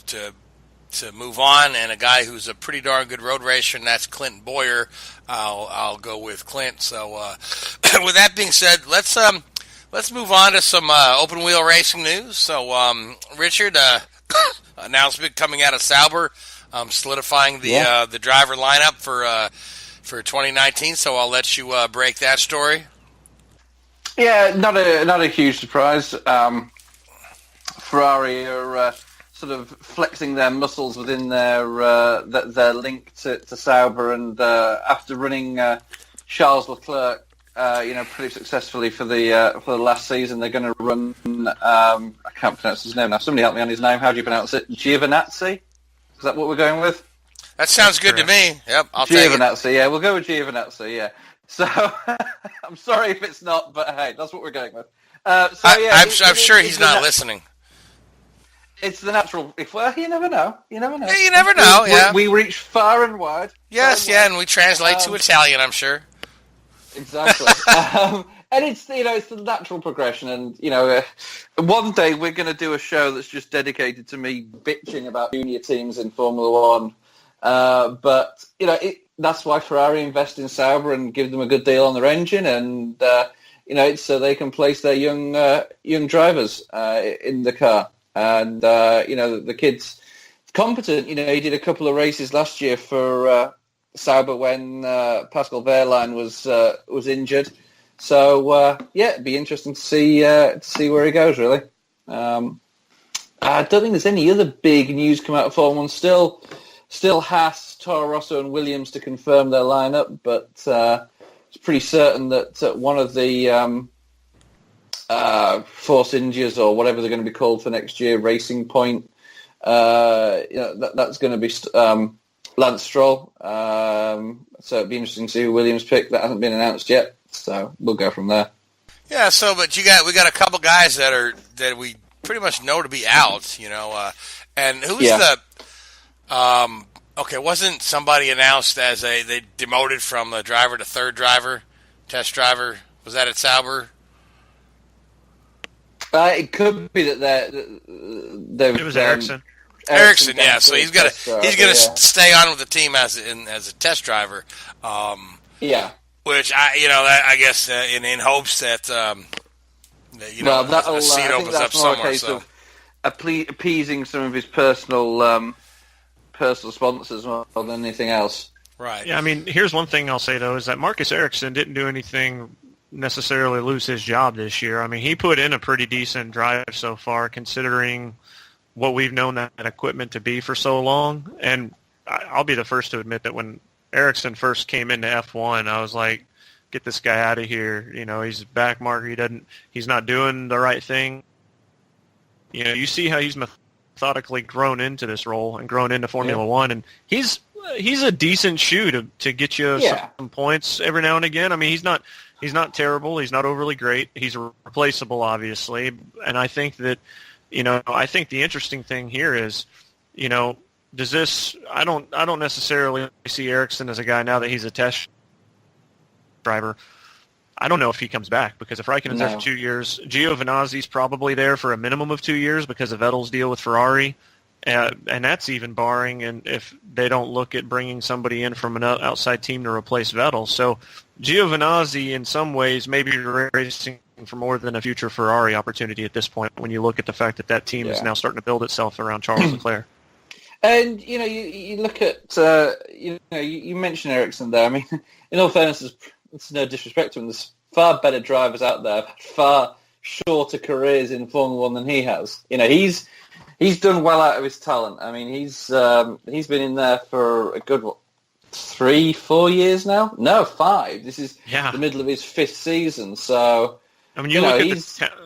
to move on, and a guy who's a pretty darn good road racer, and that's Clint Boyer. I'll go with Clint. So with that being said, let's move on to some open wheel racing news. So Richard, announcement coming out of Sauber, solidifying the driver lineup for 2019. So I'll let you break that story. Yeah, not a huge surprise. Ferrari are sort of flexing their muscles within their link to Sauber, and after running Charles Leclerc, pretty successfully for the last season, they're going to run. I can't pronounce his name now. Somebody help me on his name. How do you pronounce it? Giovinazzi? Is that what we're going with? That sounds good to me. Yep, I'll take it. Giovinazzi, yeah, we'll go with Giovinazzi, yeah. So, I'm sorry if it's not, but hey, that's what we're going with. I'm sure he's not listening. It's the natural. Well, you never know. You never know. Yeah, you never know. We reach far and wide. Yes, and we translate to Italian, I'm sure. Exactly. And it's it's the natural progression, and one day we're going to do a show that's just dedicated to me bitching about junior teams in Formula One. But that's why Ferrari invest in Sauber and give them a good deal on their engine, and it's so they can place their young drivers in the car. And the kid's competent. He did a couple of races last year for Sauber when Pascal Wehrlein was injured. So it'd be interesting to see where he goes. Really, I don't think there's any other big news come out of Formula 1. Still Haas, Toro Rosso, and Williams to confirm their lineup, but it's pretty certain that one of the Force Indias or whatever they're going to be called for next year, Racing Point, that's going to be Lance Stroll. So it'd be interesting to see who Williams pick. That hasn't been announced yet, so we'll go from there. Yeah. So, but we got a couple guys that we pretty much know to be out. And who's the wasn't somebody announced as they demoted from a driver to third driver, test driver? Was that at Sauber? It could be that it was Ericsson. Ericsson, yeah. So he's gonna stay on with the team as a test driver. Which I guess in hopes that a seat opens up somewhere. So appeasing some of his personal sponsors more than anything else. Right. Yeah, I mean, here's one thing I'll say though is that Marcus Ericsson didn't do anything necessarily lose his job this year. I mean, he put in a pretty decent drive so far, considering what we've known that equipment to be for so long. And I'll be the first to admit that when Ericsson first came into F1, I was like, get this guy out of here. He's a back marker. He's not doing the right thing. You see how he's methodically grown into this role and grown into Formula One, and he's a decent shoe to get you some points every now and again. I mean, he's not terrible. He's not overly great. He's replaceable, obviously. And I think that, I think the interesting thing here is, does this? I don't necessarily see Ericsson as a guy now that he's a test driver. I don't know if he comes back, because if Raikkonen's there for 2 years, Giovinazzi's probably there for a minimum of 2 years because of Vettel's deal with Ferrari. And that's even barring and if they don't look at bringing somebody in from an outside team to replace Vettel. So Giovinazzi, in some ways, may be racing for more than a future Ferrari opportunity at this point when you look at the fact that team is now starting to build itself around Charles Leclerc. And, you look at, you mentioned Ericsson there. I mean, in all fairness, it's no disrespect to him. There's far better drivers out there, far shorter careers in Formula One than he has. He's done well out of his talent. I mean, he's been in there for a good 3-4 years now. No, 5. This is the middle of his 5th season. So I mean,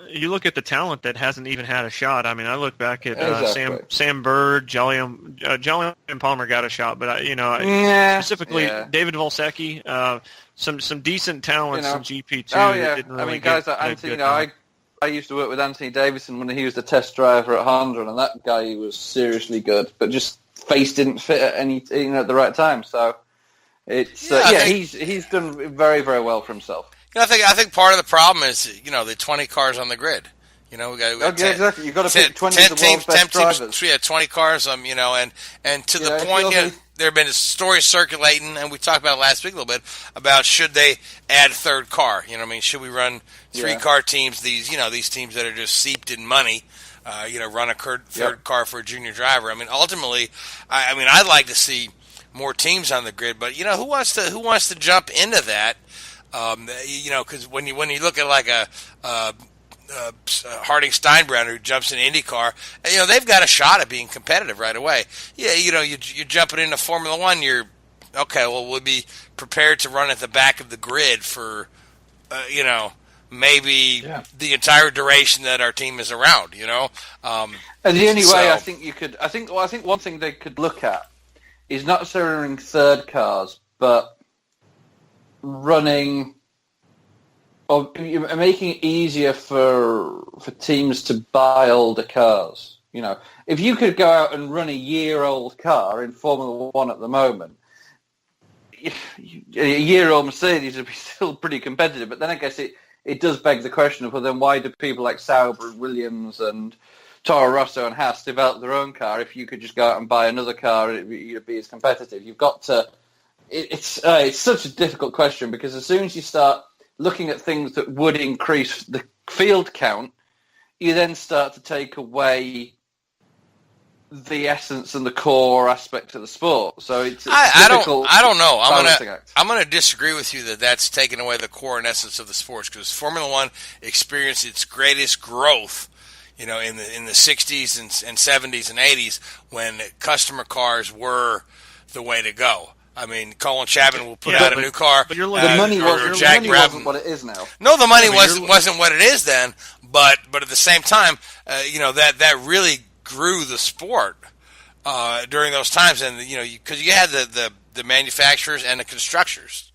you look at the talent that hasn't even had a shot. I mean, I look back at Sam Bird, Jolly and Palmer got a shot, but specifically David Volsecki, some decent talents in GP2. Oh yeah, didn't really I mean, guys like Anthony. I used to work with Anthony Davidson when he was the test driver at Honda, and that guy was seriously good, but just face didn't fit at at the right time. So it's he's done very, very well for himself. I think part of the problem is the 20 cars on the grid. We got 10, exactly. You've got to pick 20 of the world's best drivers. Yeah, 20 cars. And to the point, there have been stories circulating, and we talked about it last week a little bit about should they add a third car. Should we run 3-car teams? These these teams that are just seeped in money. Run a third car for a junior driver. I mean, ultimately, I'd like to see more teams on the grid, but who wants to jump into that? Because when you look at like a Harding Steinbrenner who jumps in IndyCar, they've got a shot at being competitive right away. Yeah, you're jumping into Formula One. You're okay. Well, we'll be prepared to run at the back of the grid for, maybe the entire duration that our team is around. And the only way I think one thing they could look at is not necessarily running third cars, but running or making it easier for teams to buy older cars. If you could go out and run a year-old car in Formula One at the moment, a year-old Mercedes would be still pretty competitive. But then I guess it does beg the question of, well, then why do people like Sauber and Williams and Toro Rosso and Haas develop their own car if you could just go out and buy another car and it'd be as competitive? You've got to... It's such a difficult question because as soon as you start looking at things that would increase the field count, you then start to take away the essence and the core aspect of the sport. So it's I don't know. I'm gonna disagree with you that that's taken away the core and essence of the sports because Formula One experienced its greatest growth, in the 60s and 70s and 80s when customer cars were the way to go. I mean, Colin Chapman will put out a new car. But the money wasn't what it is now. No, the money wasn't what it is then. But at the same time, that really grew the sport during those times, and because you had the manufacturers and the constructors.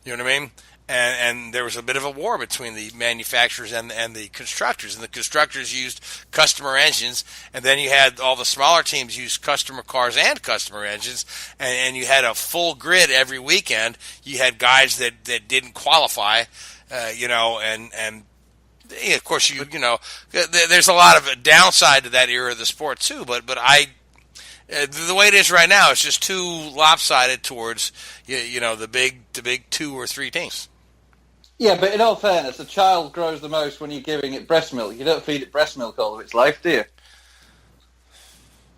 You know what I mean? And there was a bit of a war between the manufacturers and the constructors. And the constructors used customer engines, and then you had all the smaller teams use customer cars and customer engines, and you had a full grid every weekend. You had guys that didn't qualify, and of course there's a lot of downside to that era of the sport too. But the way it is right now, it's just too lopsided towards the big 2 or 3 teams. Yeah, but in all fairness, a child grows the most when you're giving it breast milk. You don't feed it breast milk all of its life, do you?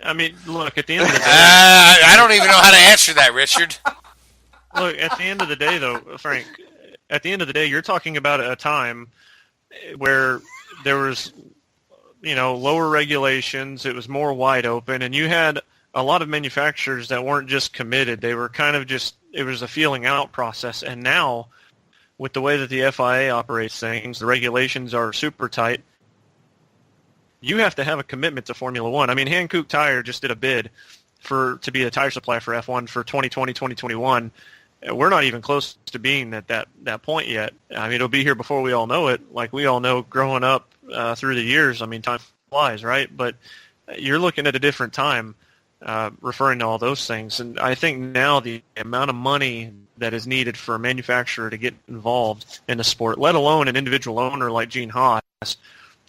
I mean, look, at the end of the day... I don't even know how to answer that, Richard. Look, at the end of the day, though, Frank, you're talking about a time where there was, lower regulations, it was more wide open, and you had a lot of manufacturers that weren't just committed. They were kind of just, it was a feeling out process. And now, with the way that the FIA operates things, the regulations are super tight. You have to have a commitment to Formula One. I mean, Hankook Tire just did a bid to be a tire supply for F1 for 2020, 2021. We're not even close to being at that point yet. I mean, it'll be here before we all know it. Like we all know growing up through the years, I mean, time flies, right? But you're looking at a different time referring to all those things. And I think now the amount of money that is needed for a manufacturer to get involved in the sport, let alone an individual owner like Gene Haas.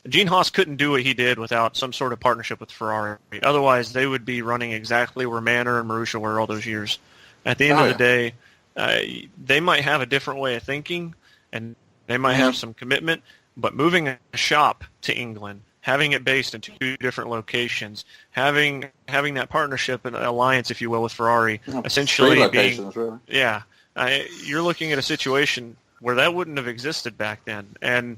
Gene Haas couldn't do what he did without some sort of partnership with Ferrari. Otherwise, they would be running exactly where Manor and Marussia were all those years. At the end of the day, they might have a different way of thinking, and they might have some commitment, but moving a shop to England, having it based in 2 different locations, having that partnership and alliance, if you will, with Ferrari, essentially 3 locations, really. Yeah. You're looking at a situation where that wouldn't have existed back then. And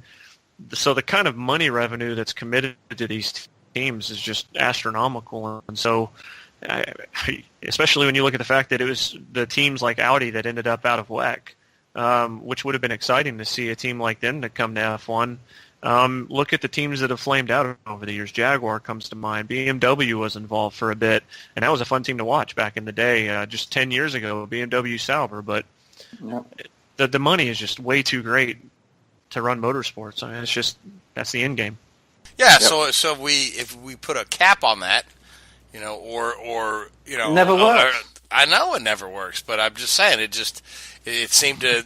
so the kind of money revenue that's committed to these teams is just astronomical. And so, especially when you look at the fact that it was the teams like Audi that ended up out of whack which would have been exciting to see a team like them to come to F1. Look at the teams that have flamed out over the years. Jaguar comes to mind. BMW was involved for a bit, and that was a fun team to watch back in the day. Just 10 years ago, BMW Sauber, but the money is just way too great to run motorsports. I mean, that's the end game. Yeah. Yep. So if we put a cap on that, or never works. I know it never works, but I'm just saying it seemed to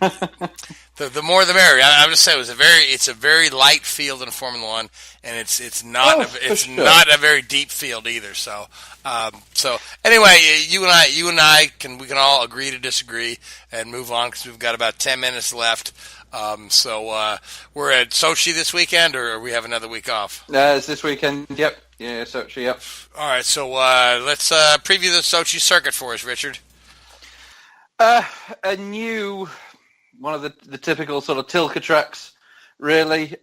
the more the merrier. I'm just saying it's a very light field in Formula One, and it's not not a very deep field either. So anyway, you and I can all agree to disagree and move on because we've got about 10 minutes left. So we're at Sochi this weekend, or we have another week off? It's this weekend. Yep. Yeah, Sochi. Yep. All right. So let's preview the Sochi circuit for us, Richard. A new one of the typical sort of Tilke tracks, really,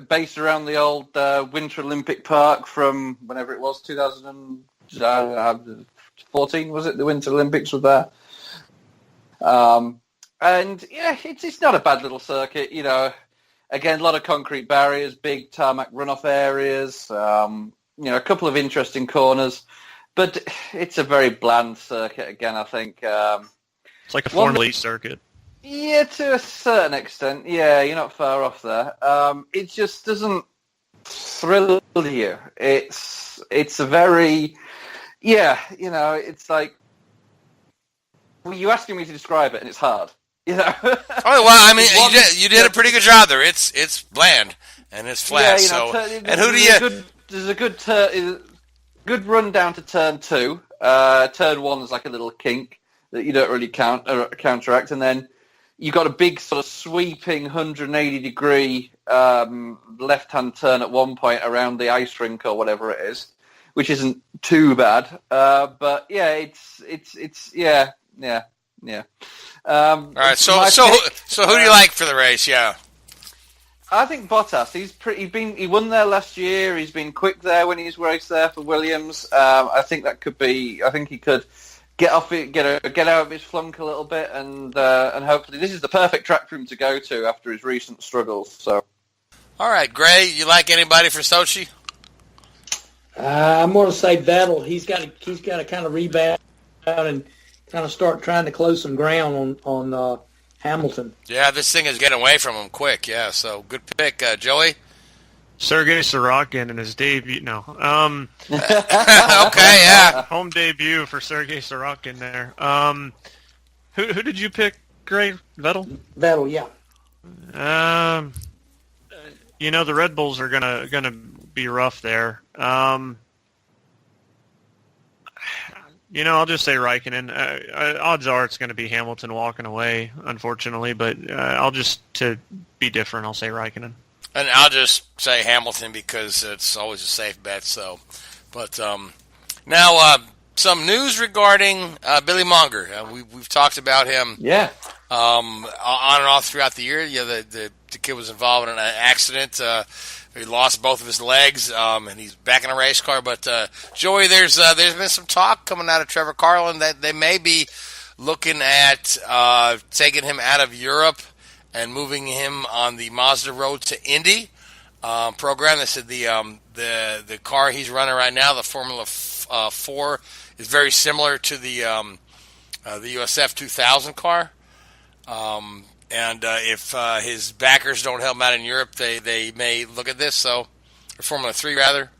based around the old Winter Olympic Park from whenever it was, 2014 was it? The Winter Olympics was there. And yeah, it's not a bad little circuit, Again, a lot of concrete barriers, big tarmac runoff areas, a couple of interesting corners, but it's a very bland circuit again, I think. It's like a Formula E circuit. Yeah, to a certain extent. Yeah, you're not far off there. It just doesn't thrill you. It's a very, it's like, you're asking me to describe it and it's hard. Oh well, I mean, you did a pretty good job there. It's bland and it's flat. There's a good run down to turn 2. Turn 1 is like a little kink that you don't really counteract, and then you got a big sort of sweeping 180-degree left-hand turn at one point around the ice rink or whatever it is, which isn't too bad. But yeah, it's yeah. All right, so who do you like for the race? Yeah, I think Bottas. He won there last year. He's been quick there when he's raced there for Williams. I think that could be. I think he could get off it, get out of his flunk a little bit, and hopefully this is the perfect track for him to go to after his recent struggles. So, all right, Gray, you like anybody for Sochi? I'm going to say Vettel. He's got to kind of rebound and kind of start trying to close some ground on Hamilton. Yeah, this thing is getting away from him quick. Yeah, so good pick, Joey. Sergei Sorokin in his debut. No. Okay, yeah. Home debut for Sergei Sorokin there. Who did you pick, Gray? Vettel? Vettel, yeah. The Red Bulls are gonna be rough there. I'll just say Raikkonen. Odds are it's going to be Hamilton walking away, unfortunately, but to be different, I'll say Raikkonen. And I'll just say Hamilton because it's always a safe bet. So, but now some news regarding Billy Monger. We've talked about him, on and off throughout the year. Yeah, the kid was involved in an accident. He lost both of his legs, and he's back in a race car. But Joey, there's been some talk coming out of Trevor Carlin that they may be looking at taking him out of Europe and moving him on the Mazda Road to Indy program. They said the car he's running right now, the Formula 4, is very similar to the USF 2000 car. And if his backers don't help him out in Europe, they may look at this. So, or Formula 3 rather.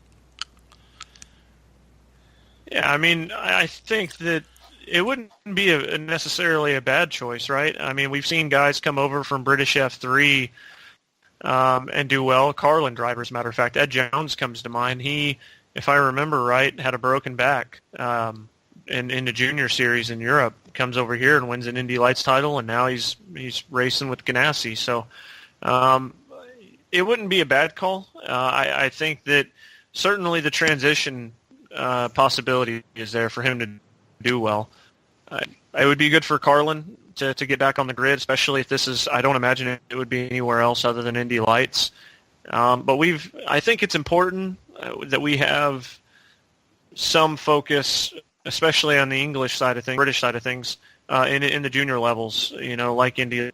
Yeah, I mean, I think that it wouldn't be necessarily a bad choice, right? I mean, we've seen guys come over from British F3 and do well. Carlin drivers, matter of fact. Ed Jones comes to mind. He, if I remember right, had a broken back in the junior series in Europe. Comes over here and wins an Indy Lights title, and now he's racing with Ganassi. So it wouldn't be a bad call. I think that certainly the transition possibility is there for him to do well. It would be good for Carlin to get back on the grid, especially if this is. I don't imagine it would be anywhere else other than Indy Lights. But I think it's important that we have some focus, especially on the English side of things, British side of things, in the junior levels, like Indy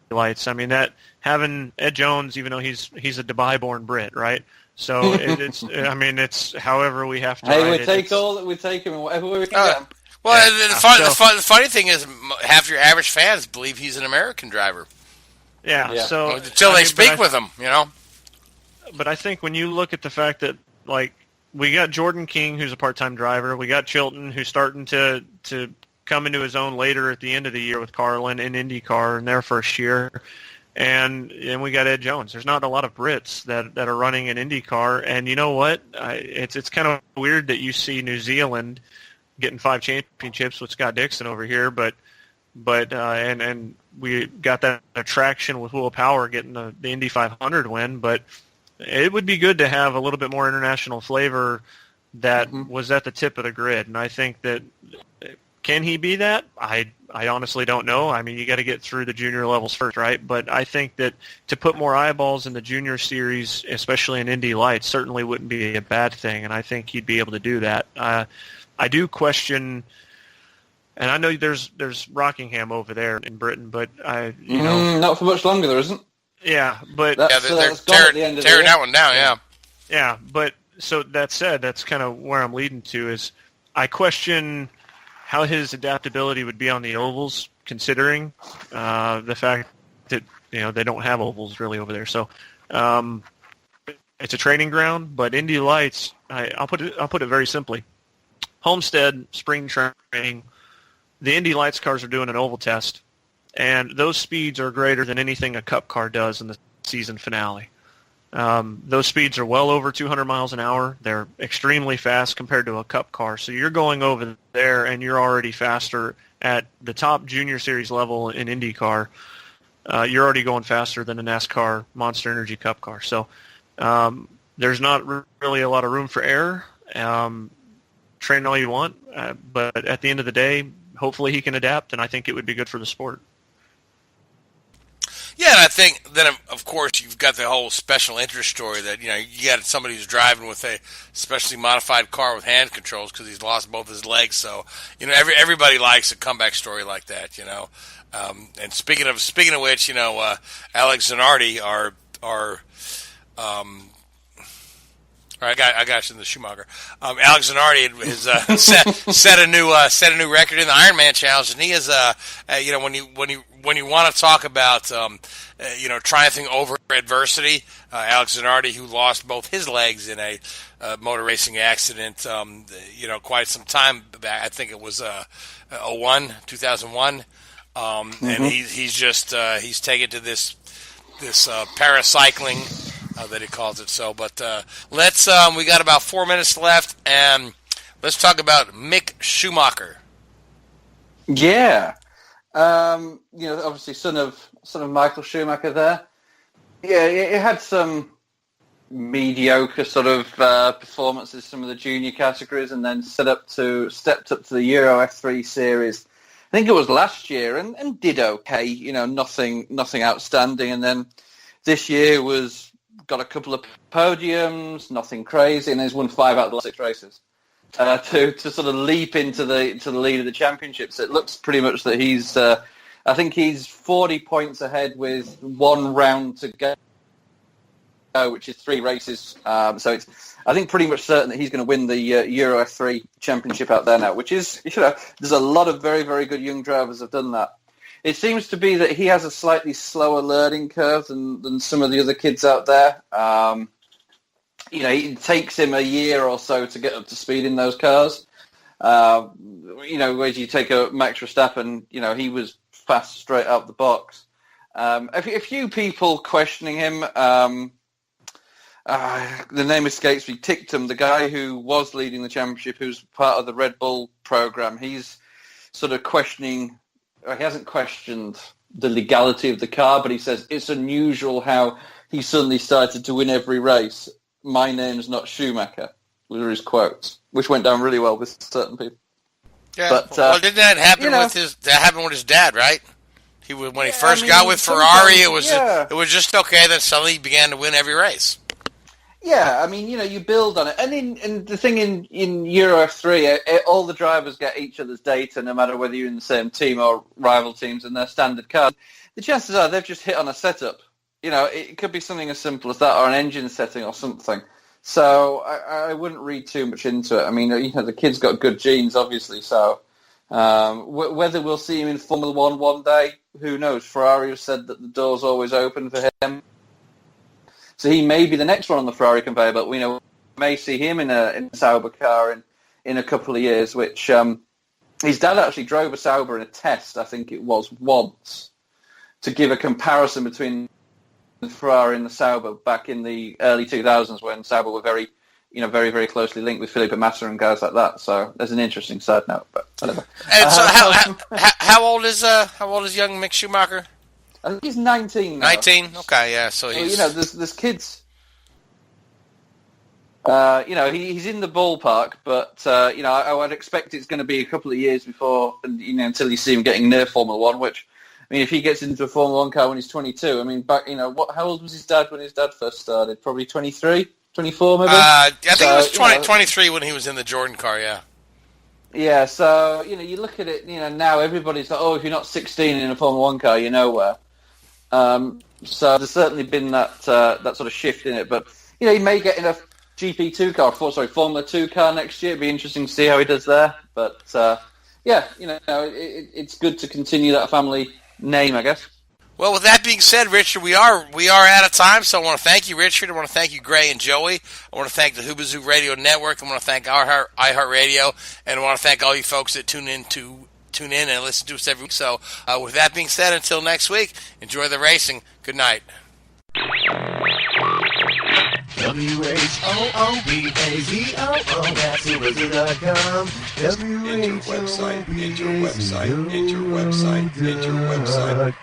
Lights. I mean, that having Ed Jones, even though he's a Dubai-born Brit, right? So it's however we have to. Hey, we take him in whatever way we can get him. Well, the funny thing is, half your average fans believe he's an American driver. Yeah. So until they speak with him, But I think when you look at the fact that, like, we got Jordan King, who's a part-time driver. We got Chilton, who's starting to come into his own later at the end of the year with Carlin in IndyCar in their first year. And we got Ed Jones. There's not a lot of Brits that are running an IndyCar. And you know what? It's kind of weird that you see New Zealand getting 5 championships with Scott Dixon over here, but and we got that attraction with Will Power getting the Indy 500 win. But it would be good to have a little bit more international flavor that was at the tip of the grid. And I think that, can he be that? I honestly don't know. I mean, you got to get through the junior levels first, right? But I think that to put more eyeballs in the junior series, especially in Indy Lights, certainly wouldn't be a bad thing. And I think he'd be able to do that. I do question, and I know there's Rockingham over there in Britain, but not for much longer, there isn't. Yeah, but they're tearing that one down. Yeah. Yeah, but so that said, that's kind of where I'm leading to is I question how his adaptability would be on the ovals, considering the fact that they don't have ovals really over there. So it's a training ground, but Indy Lights, I'll put it very simply. Homestead, spring training, the Indy Lights cars are doing an oval test, and those speeds are greater than anything a Cup car does in the season finale. Those speeds are well over 200 miles an hour. They're extremely fast compared to a Cup car. So you're going over there, and you're already faster at the top junior series level in IndyCar. You're already going faster than a NASCAR Monster Energy Cup car. So there's not really a lot of room for error. Train all you want, but at the end of the day, hopefully he can adapt, and I think it would be good for the sport. Yeah, and I think then, of course, you've got the whole special interest story that, you got somebody who's driving with a specially modified car with hand controls because he's lost both his legs. So, everybody likes a comeback story like that, And speaking of which, Alex Zanardi, I got you in the Schumacher. Alex Zanardi has set a new record in the Ironman Challenge, and he is when you want to talk about triumphing over adversity, Alex Zanardi, who lost both his legs in a motor racing accident, quite some time back. I think it was 2001, and he's taken to this paracycling. That he calls it so, but let's. We got about 4 minutes left, and let's talk about Mick Schumacher. Yeah, obviously son of Michael Schumacher. There, yeah, it had some mediocre sort of performances in some of the junior categories, and then stepped up to the Euro F3 series. I think it was last year, and did okay. Nothing outstanding, and then this year got a couple of podiums, nothing crazy, and he's won 5 out of the last 6 races to sort of leap into the lead of the championships. It looks pretty much that he's, I think he's 40 points ahead with 1 round to go, which is 3 races. So it's, I think, pretty much certain that he's going to win the Euro F3 championship out there now, which is, there's a lot of very, very good young drivers have done that. It seems to be that he has a slightly slower learning curve than some of the other kids out there. It takes him a year or so to get up to speed in those cars. Whereas you take a Max Verstappen, he was fast straight out the box. A few people questioning him. The name escapes me. Tictum, the guy who was leading the championship, who's part of the Red Bull program, he's sort of questioning. He hasn't questioned the legality of the car, but he says it's unusual how he suddenly started to win every race. My name's not Schumacher, were his quotes, which went down really well with certain people. Yeah, but didn't that happen with his dad, right? When he first got with Ferrari, it was just okay. Then suddenly he began to win every race. Yeah, I mean, you build on it, and the thing in Euro F3, all the drivers get each other's data, no matter whether you're in the same team or rival teams, and their standard cars. The chances are they've just hit on a setup. It could be something as simple as that, or an engine setting, or something. So I wouldn't read too much into it. I mean, the kid's got good genes, obviously. So whether we'll see him in Formula One one day, who knows? Ferrari has said that the door's always open for him. So he may be the next one on the Ferrari conveyor, but we may see him in a Sauber car in a couple of years, which his dad actually drove a Sauber in a test, I think it was, once, to give a comparison between the Ferrari and the Sauber back in the early 2000s when Sauber were very, very closely linked with Felipe Massa and guys like that. So there's an interesting side note, but whatever. And so how old is young Mick Schumacher? I think he's 19 now. 19? Okay, yeah. So he's... there's kids. He's in the ballpark, but I would expect it's going to be a couple of years before, until you see him getting near Formula One. Which, I mean, if he gets into a Formula One car when he's 22, I mean, how old was his dad when his dad first started? Probably 23, 24, maybe. I think it was 23 when he was in the Jordan car. Yeah. Yeah, so you look at it. Now everybody's like, oh, if you're not 16 in a Formula One car, you're nowhere. So there's certainly been that sort of shift in it, but he may get in a GP2 car, Formula 2 car next year. It'd be interesting to see how he does there. But it's good to continue that family name, I guess. Well, with that being said, Richard, we are out of time. So I want to thank you, Richard. I want to thank you, Gray and Joey. I want to thank the Hoobazoo Radio Network. I want to thank iHeartRadio, and I want to thank all you folks that tune in and listen to us every week. So with that being said, until next week, enjoy the racing. Good night. WHOOBAZOO, that's Hoobazoo.com. Enter website.